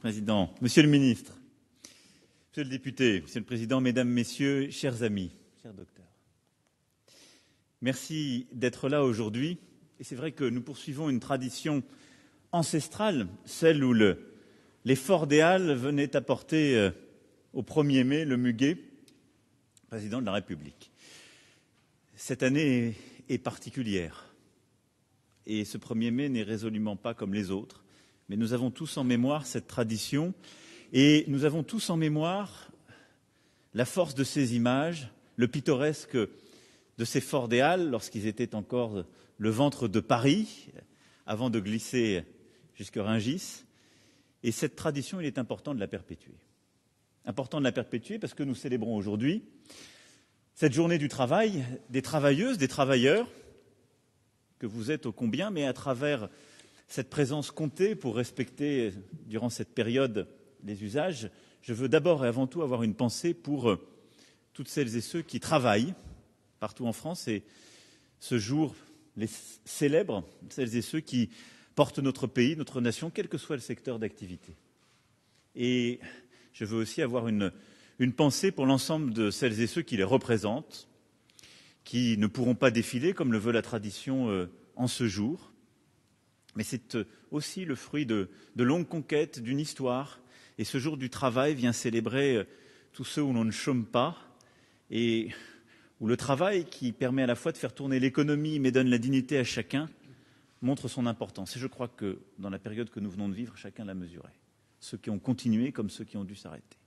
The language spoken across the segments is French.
Président, Monsieur le Ministre, Monsieur le Député, Monsieur le Président, Mesdames, Messieurs, chers amis, chers docteurs. Merci d'être là aujourd'hui. Et c'est vrai que nous poursuivons une tradition ancestrale, celle où l'effort des Halles venait apporter au 1er mai le muguet, président de la République. Cette année est particulière. Et ce 1er mai n'est résolument pas comme les autres. Mais nous avons tous en mémoire cette tradition et nous avons tous en mémoire la force de ces images, le pittoresque de ces forts des Halles lorsqu'ils étaient encore le ventre de Paris, avant de glisser jusqu'à Rungis. Et cette tradition, il est important de la perpétuer. Important de la perpétuer parce que nous célébrons aujourd'hui cette journée du travail, des travailleuses, des travailleurs, que vous êtes ô combien, mais à travers cette présence comptée pour respecter, durant cette période, les usages, je veux d'abord et avant tout avoir une pensée pour toutes celles et ceux qui travaillent partout en France et ce jour les célèbrent, celles et ceux qui portent notre pays, notre nation, quel que soit le secteur d'activité. Et je veux aussi avoir une pensée pour l'ensemble de celles et ceux qui les représentent, qui ne pourront pas défiler comme le veut la tradition en ce jour. Mais c'est aussi le fruit de longues conquêtes, d'une histoire. Et ce jour du travail vient célébrer tous ceux où l'on ne chôme pas et où le travail, qui permet à la fois de faire tourner l'économie mais donne la dignité à chacun, montre son importance. Et je crois que dans la période que nous venons de vivre, chacun l'a mesuré. Ceux qui ont continué comme ceux qui ont dû s'arrêter.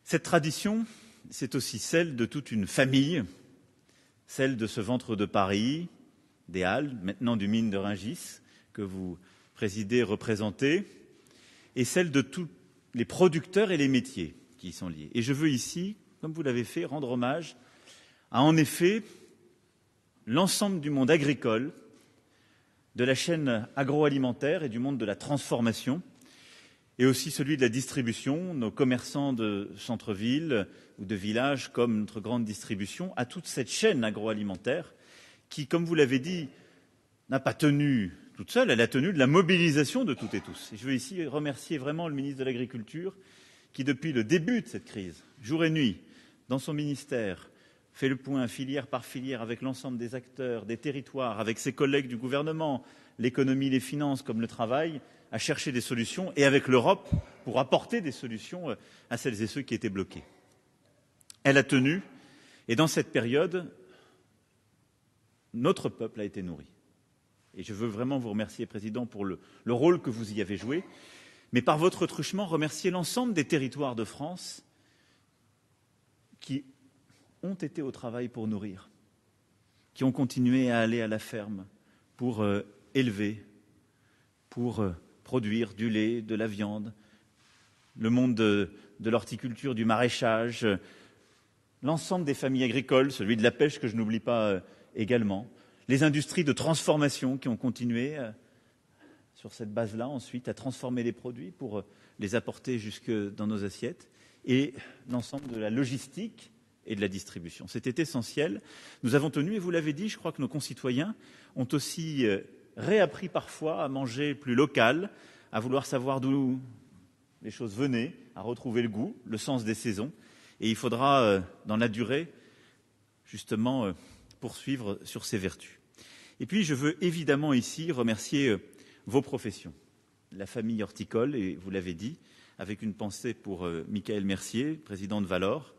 Cette tradition, c'est aussi celle de toute une famille, celle de ce ventre de Paris, des Halles, maintenant du mine de Rungis, que vous présidez et représentez, et celle de tous les producteurs et les métiers qui y sont liés. Et je veux ici, comme vous l'avez fait, rendre hommage à, en effet, l'ensemble du monde agricole, de la chaîne agroalimentaire et du monde de la transformation, et aussi celui de la distribution, nos commerçants de centre-ville ou de villages comme notre grande distribution, à toute cette chaîne agroalimentaire qui, comme vous l'avez dit, n'a pas tenu toute seule, elle a tenu de la mobilisation de toutes et tous. Et je veux ici remercier vraiment le ministre de l'Agriculture qui, depuis le début de cette crise, jour et nuit, dans son ministère, fait le point filière par filière avec l'ensemble des acteurs, des territoires, avec ses collègues du gouvernement, l'économie, les finances comme le travail, à chercher des solutions et avec l'Europe pour apporter des solutions à celles et ceux qui étaient bloqués. Elle a tenu et dans cette période, notre peuple a été nourri. Et je veux vraiment vous remercier, Président, pour le rôle que vous y avez joué, mais par votre truchement, remercier l'ensemble des territoires de France qui ont été au travail pour nourrir, qui ont continué à aller à la ferme pour élever, pour produire du lait, de la viande, le monde de l'horticulture, du maraîchage, l'ensemble des familles agricoles, celui de la pêche que je n'oublie pas également, les industries de transformation qui ont continué sur cette base-là ensuite à transformer les produits pour les apporter jusque dans nos assiettes et l'ensemble de la logistique et de la distribution. C'était essentiel. Nous avons tenu, et vous l'avez dit, je crois que nos concitoyens ont aussi réappris parfois à manger plus local, à vouloir savoir d'où les choses venaient, à retrouver le goût, le sens des saisons. Et il faudra, dans la durée, justement, poursuivre sur ces vertus. Et puis, je veux évidemment ici remercier vos professions, la famille horticole, et vous l'avez dit, avec une pensée pour Michael Mercier, président de Valor,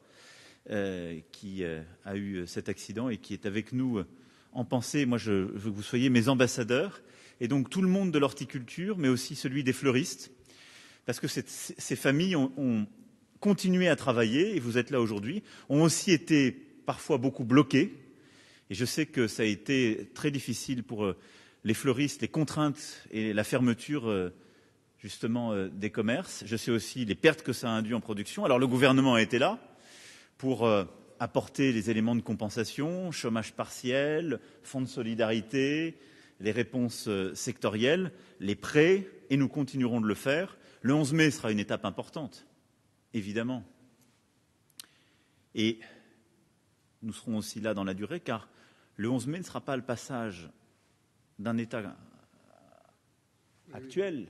qui a eu cet accident et qui est avec nous en pensée. Moi, je veux que vous soyez mes ambassadeurs, et donc tout le monde de l'horticulture, mais aussi celui des fleuristes, parce que ces familles ont continué à travailler, et vous êtes là aujourd'hui, ont aussi été parfois beaucoup bloquées. Et je sais que ça a été très difficile pour les fleuristes, les contraintes et la fermeture justement des commerces. Je sais aussi les pertes que ça a induit en production. Alors le gouvernement a été là pour apporter les éléments de compensation, chômage partiel, fonds de solidarité, les réponses sectorielles, les prêts, et nous continuerons de le faire. Le 11 mai sera une étape importante, évidemment. Et nous serons aussi là dans la durée, car le 11 mai ne sera pas le passage d'un état actuel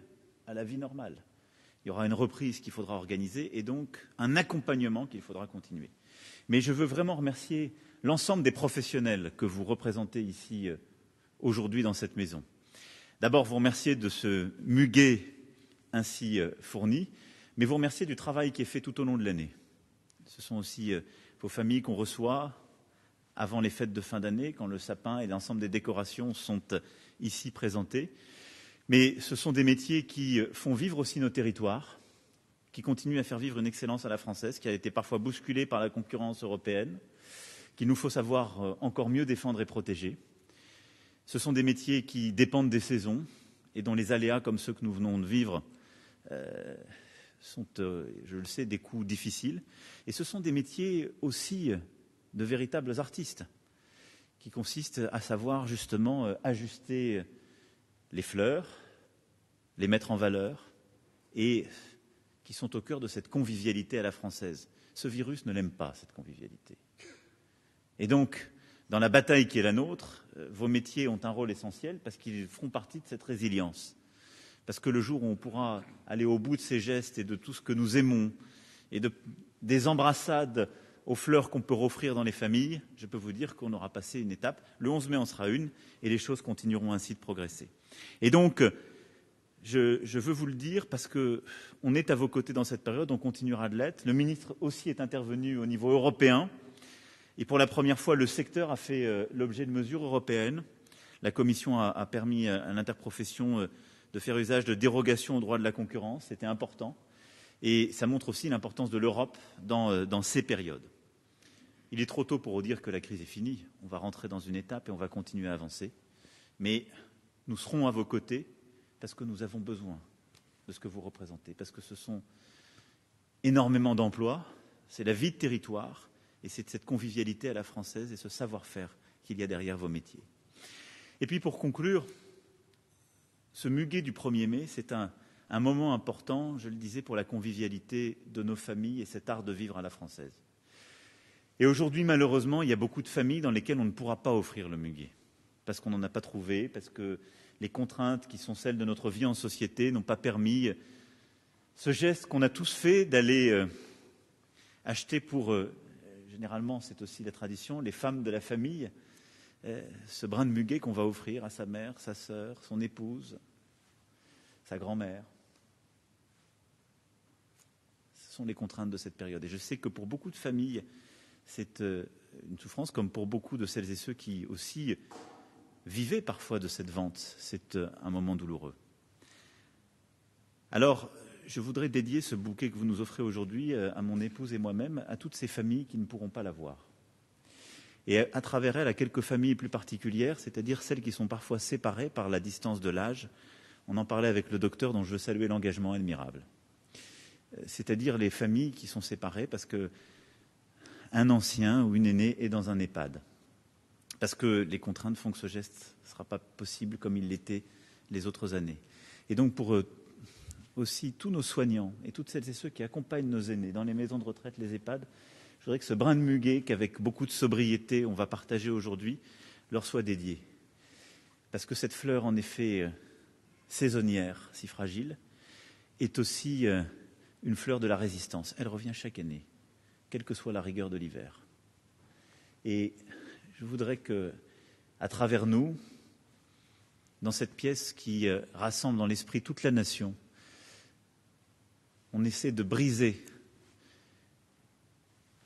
à la vie normale. Il y aura une reprise qu'il faudra organiser et donc un accompagnement qu'il faudra continuer. Mais je veux vraiment remercier l'ensemble des professionnels que vous représentez ici aujourd'hui dans cette maison. D'abord, vous remercier de ce muguet ainsi fourni, mais vous remercier du travail qui est fait tout au long de l'année. Ce sont aussi vos familles qu'on reçoit avant les fêtes de fin d'année, quand le sapin et l'ensemble des décorations sont ici présentés. Mais ce sont des métiers qui font vivre aussi nos territoires, qui continuent à faire vivre une excellence à la française, qui a été parfois bousculée par la concurrence européenne, qu'il nous faut savoir encore mieux défendre et protéger. Ce sont des métiers qui dépendent des saisons et dont les aléas comme ceux que nous venons de vivre sont, je le sais, des coups difficiles. Et ce sont des métiers aussi de véritables artistes, qui consistent à savoir justement ajuster les fleurs, les mettre en valeur, et qui sont au cœur de cette convivialité à la française. Ce virus ne l'aime pas, cette convivialité. Et donc, dans la bataille qui est la nôtre, vos métiers ont un rôle essentiel parce qu'ils feront partie de cette résilience. Parce que le jour où on pourra aller au bout de ces gestes et de tout ce que nous aimons, et des embrassades aux fleurs qu'on peut offrir dans les familles, je peux vous dire qu'on aura passé une étape. Le 11 mai en sera une, et les choses continueront ainsi de progresser. Et donc, je veux vous le dire parce qu'on est à vos côtés dans cette période, on continuera de l'être. Le ministre aussi est intervenu au niveau européen, et pour la première fois, le secteur a fait l'objet de mesures européennes. La Commission a permis à l'interprofession de faire usage de dérogations au droit de la concurrence, c'était important. Et ça montre aussi l'importance de l'Europe dans ces périodes. Il est trop tôt pour vous dire que la crise est finie. On va rentrer dans une étape et on va continuer à avancer. Mais nous serons à vos côtés parce que nous avons besoin de ce que vous représentez, parce que ce sont énormément d'emplois, c'est la vie de territoire et c'est cette convivialité à la française et ce savoir-faire qu'il y a derrière vos métiers. Et puis pour conclure, ce muguet du 1er mai, c'est un moment important, je le disais, pour la convivialité de nos familles et cet art de vivre à la française. Et aujourd'hui, malheureusement, il y a beaucoup de familles dans lesquelles on ne pourra pas offrir le muguet, parce qu'on n'en a pas trouvé, parce que les contraintes qui sont celles de notre vie en société n'ont pas permis ce geste qu'on a tous fait d'aller acheter pour, généralement c'est aussi la tradition, les femmes de la famille, ce brin de muguet qu'on va offrir à sa mère, sa sœur, son épouse, sa grand-mère. Ce sont les contraintes de cette période. Et je sais que pour beaucoup de familles, c'est une souffrance, comme pour beaucoup de celles et ceux qui aussi vivaient parfois de cette vente. C'est un moment douloureux. Alors, je voudrais dédier ce bouquet que vous nous offrez aujourd'hui à mon épouse et moi-même, à toutes ces familles qui ne pourront pas l'avoir. Et à travers elle, à quelques familles plus particulières, c'est-à-dire celles qui sont parfois séparées par la distance de l'âge. On en parlait avec le docteur dont je veux saluer l'engagement admirable. C'est-à-dire les familles qui sont séparées parce qu'un ancien ou une aînée est dans un EHPAD. Parce que les contraintes font que ce geste ne sera pas possible comme il l'était les autres années. Et donc pour aussi tous nos soignants et toutes celles et ceux qui accompagnent nos aînés dans les maisons de retraite, les EHPAD, je voudrais que ce brin de muguet qu'avec beaucoup de sobriété on va partager aujourd'hui leur soit dédié. Parce que cette fleur, en effet, saisonnière, si fragile, est aussi une fleur de la résistance. Elle revient chaque année, quelle que soit la rigueur de l'hiver. Et je voudrais que, à travers nous, dans cette pièce qui rassemble dans l'esprit toute la nation, on essaie de briser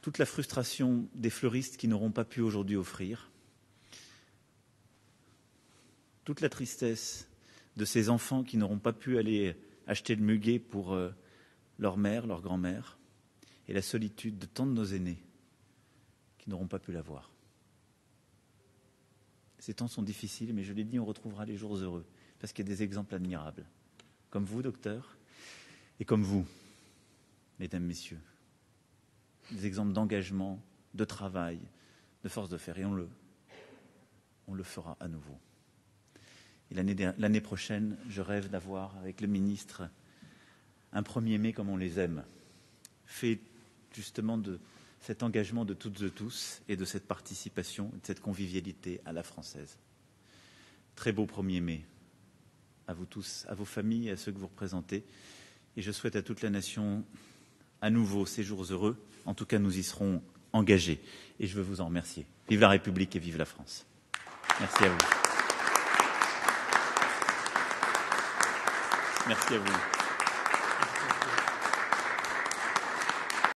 toute la frustration des fleuristes qui n'auront pas pu aujourd'hui offrir, toute la tristesse de ces enfants qui n'auront pas pu aller acheter le muguet pour leur mère, leur grand-mère, et la solitude de tant de nos aînés qui n'auront pas pu l'avoir. Ces temps sont difficiles, mais je l'ai dit, on retrouvera les jours heureux, parce qu'il y a des exemples admirables, comme vous, docteur, et comme vous, mesdames, messieurs. Des exemples d'engagement, de travail, de force de faire, et on le fera à nouveau. Et l'année prochaine, je rêve d'avoir, avec le ministre, un 1er mai comme on les aime, fait justement de cet engagement de toutes et tous et de cette participation, de cette convivialité à la française. Très beau 1er mai à vous tous, à vos familles, à ceux que vous représentez. Et je souhaite à toute la nation à nouveau ces jours heureux. En tout cas, nous y serons engagés. Et je veux vous en remercier. Vive la République et vive la France. Merci à vous. Merci à vous.